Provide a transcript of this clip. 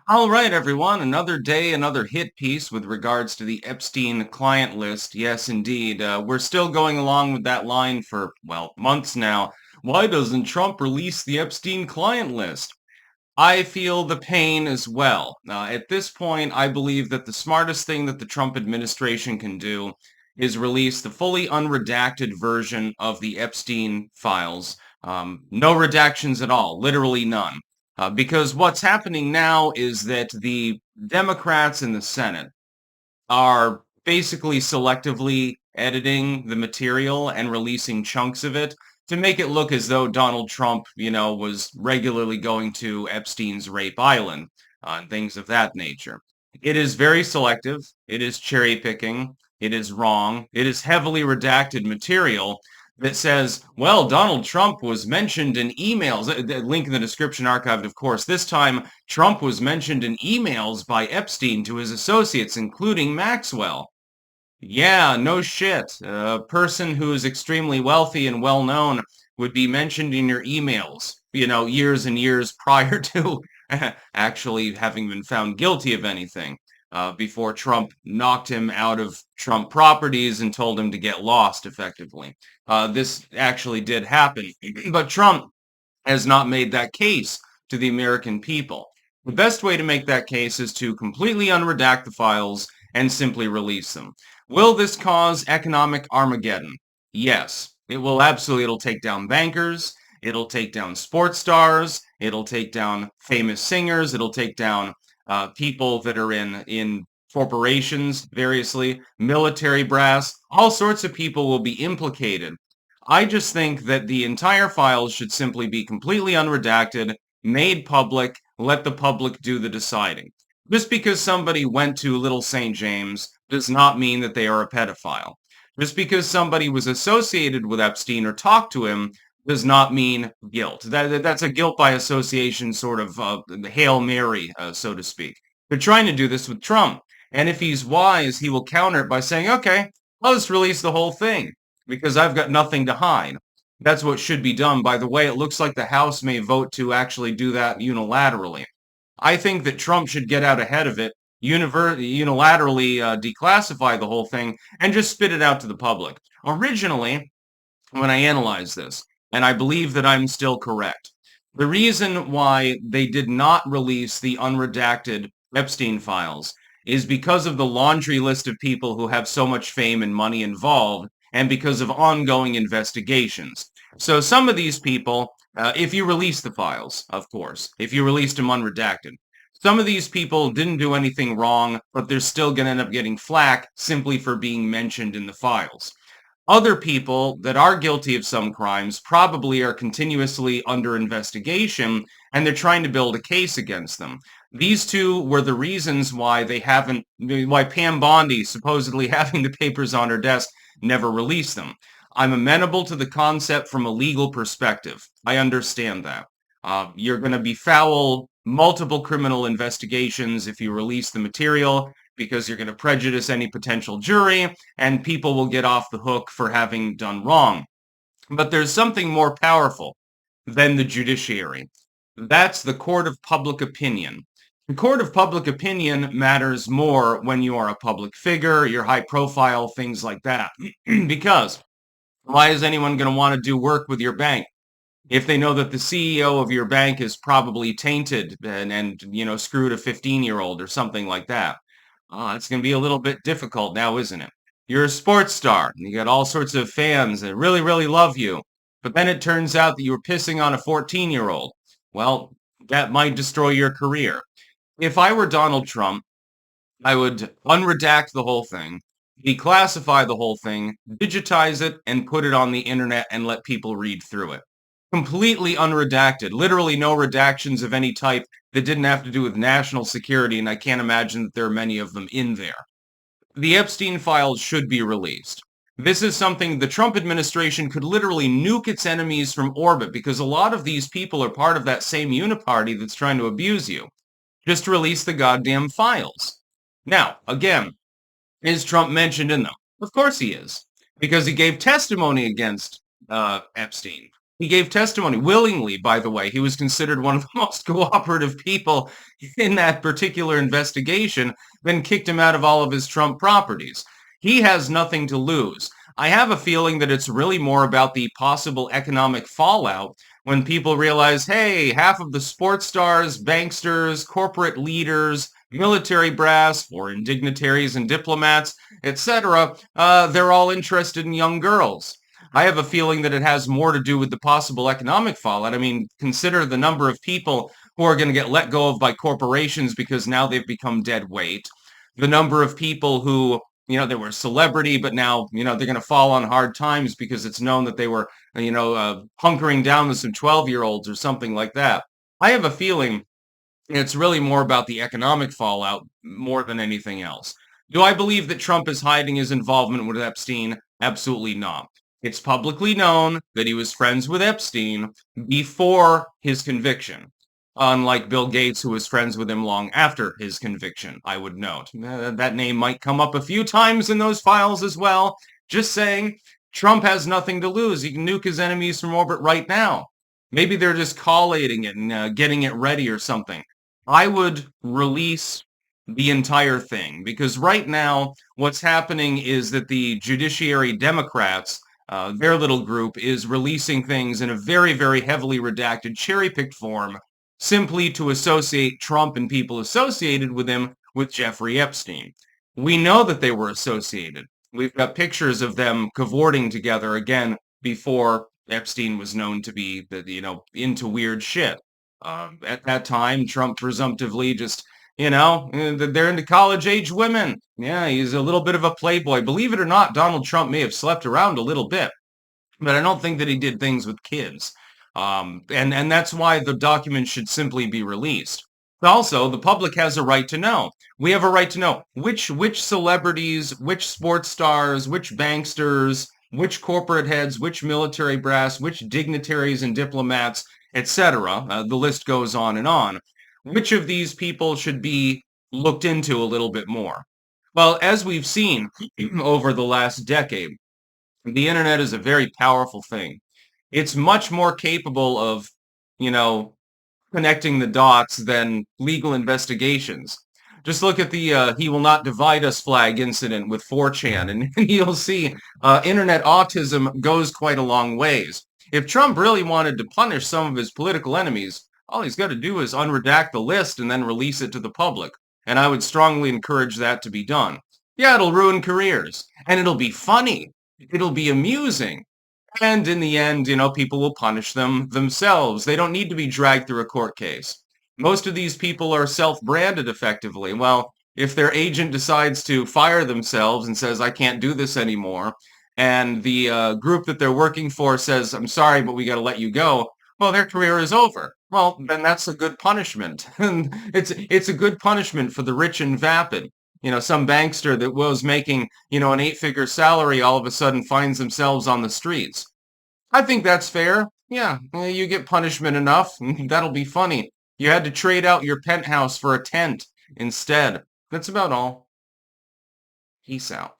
All right, everyone. Another day, another hit piece with regards to the Epstein client list. Yes, indeed. We're still going along with that line for, well, months now. Why doesn't Trump release the Epstein client list? I feel the pain as well. At this point, I believe that the smartest thing that the Trump administration can do is release the fully unredacted version of the Epstein files. No redactions at all, literally none. Because what's happening now is that the Democrats in the Senate are basically selectively editing the material and releasing chunks of it to make it look as though Donald Trump, was regularly going to Epstein's Rape Island, and things of that nature. It is very selective. It is cherry picking. It is wrong. It is heavily redacted material that says, well, Donald Trump was mentioned in emails. The link in the description archived, of course. This time, Trump was mentioned in emails by Epstein to his associates, including Maxwell. Yeah, no shit. A person who is extremely wealthy and well known would be mentioned in your emails, years and years prior to actually having been found guilty of anything, before Trump knocked him out of Trump properties and told him to get lost effectively. This actually did happen, but Trump has not made that case to the American people. The best way to make that case is to completely unredact the files and simply release them. Will this cause economic Armageddon? Yes, it will absolutely. It'll take down bankers. It'll take down sports stars. It'll take down famous singers. It'll take down people that are in corporations, variously, military brass. All sorts of people will be implicated. I just think that the entire files should simply be completely unredacted, made public, let the public do the deciding. Just because somebody went to Little St. James does not mean that they are a pedophile. Just because somebody was associated with Epstein or talked to him does not mean guilt. That's a guilt by association sort of Hail Mary, so to speak. They're trying to do this with Trump. And if he's wise, he will counter it by saying, okay, I'll just release the whole thing because I've got nothing to hide. That's what should be done. By the way, it looks like the House may vote to actually do that unilaterally. I think that Trump should get out ahead of it, unilaterally declassify the whole thing, and just spit it out to the public. Originally, when I analyzed this, and I believe that I'm still correct, the reason why they did not release the unredacted Epstein files is because of the laundry list of people who have so much fame and money involved, and because of ongoing investigations. So some of these people, if you release the files, of course, if you released them unredacted, some of these people didn't do anything wrong, but they're still going to end up getting flack simply for being mentioned in the files. Other people that are guilty of some crimes probably are continuously under investigation and they're trying to build a case against them. These two were the reasons why why Pam Bondi, supposedly having the papers on her desk, never released them. I'm amenable to the concept from a legal perspective. I understand that. You're going to be foul multiple criminal investigations if you release the material because you're going to prejudice any potential jury and people will get off the hook for having done wrong. But there's something more powerful than the judiciary. That's the court of public opinion. The court of public opinion matters more when you are a public figure, you're high profile, things like that. Because why is anyone going to want to do work with your bank if they know that the CEO of your bank is probably tainted and screwed a 15-year-old or something like that? It's going to be a little bit difficult now, isn't it? You're a sports star. And you got all sorts of fans that really, really love you. But then it turns out that you were pissing on a 14-year-old. Well, that might destroy your career. If I were Donald Trump, I would unredact the whole thing, declassify the whole thing, digitize it, and put it on the internet and let people read through it. Completely unredacted, literally no redactions of any type that didn't have to do with national security, and I can't imagine that there are many of them in there. The Epstein files should be released. This is something the Trump administration could literally nuke its enemies from orbit because a lot of these people are part of that same uniparty that's trying to abuse you. Just release the goddamn files. Now, again, is Trump mentioned in them? Of course he is, because he gave testimony against Epstein. He gave testimony willingly, by the way. He was considered one of the most cooperative people in that particular investigation, then kicked him out of all of his Trump properties. He has nothing to lose. I have a feeling that it's really more about the possible economic fallout when people realize, hey, half of the sports stars, banksters, corporate leaders, military brass, foreign dignitaries and diplomats, etc., they're all interested in young girls. I have a feeling that it has more to do with the possible economic fallout. I mean, consider the number of people who are going to get let go of by corporations because now they've become dead weight. The number of people who, they were a celebrity, but now, they're going to fall on hard times because it's known that they were, hunkering down with some 12-year-olds or something like that. I have a feeling it's really more about the economic fallout more than anything else. Do I believe that Trump is hiding his involvement with Epstein? Absolutely not. It's publicly known that he was friends with Epstein before his conviction, unlike Bill Gates, who was friends with him long after his conviction, I would note. That name might come up a few times in those files as well. Just saying, Trump has nothing to lose. He can nuke his enemies from orbit right now. Maybe they're just collating it and getting it ready or something. I would release the entire thing because right now what's happening is that the Judiciary Democrats, their little group, is releasing things in a very, very heavily redacted, cherry-picked form simply to associate Trump and people associated with him with Jeffrey Epstein. We know that they were associated. We've got pictures of them cavorting together again before Epstein was known to be, into weird shit. At that time, Trump presumptively just, they're into college-age women. Yeah, he's a little bit of a playboy. Believe it or not, Donald Trump may have slept around a little bit, but I don't think that he did things with kids. And that's why the documents should simply be released. Also, the public has a right to know. We have a right to know which celebrities, which sports stars, which banksters, which corporate heads, which military brass, which dignitaries and diplomats, etc. The list goes on and on. Which of these people should be looked into a little bit more? Well, as we've seen over the last decade, the internet is a very powerful thing. It's much more capable of, you know, connecting the dots than legal investigations. Just look at the "He Will Not Divide Us" flag incident with 4chan, and you'll see internet autism goes quite a long ways. If Trump really wanted to punish some of his political enemies, all he's got to do is unredact the list and then release it to the public. And I would strongly encourage that to be done. Yeah, it'll ruin careers, and it'll be funny. It'll be amusing. And in the end, people will punish them themselves. They don't need to be dragged through a court case. Most of these people are self-branded effectively. Well, if their agent decides to fire themselves and says, I can't do this anymore, and the group that they're working for says, I'm sorry, but we got to let you go, well, their career is over. Well, then that's a good punishment. And it's a good punishment for the rich and vapid. Some bankster that was making, an 8-figure salary all of a sudden finds themselves on the streets. I think that's fair. Yeah, you get punishment enough. That'll be funny. You had to trade out your penthouse for a tent instead. That's about all. Peace out.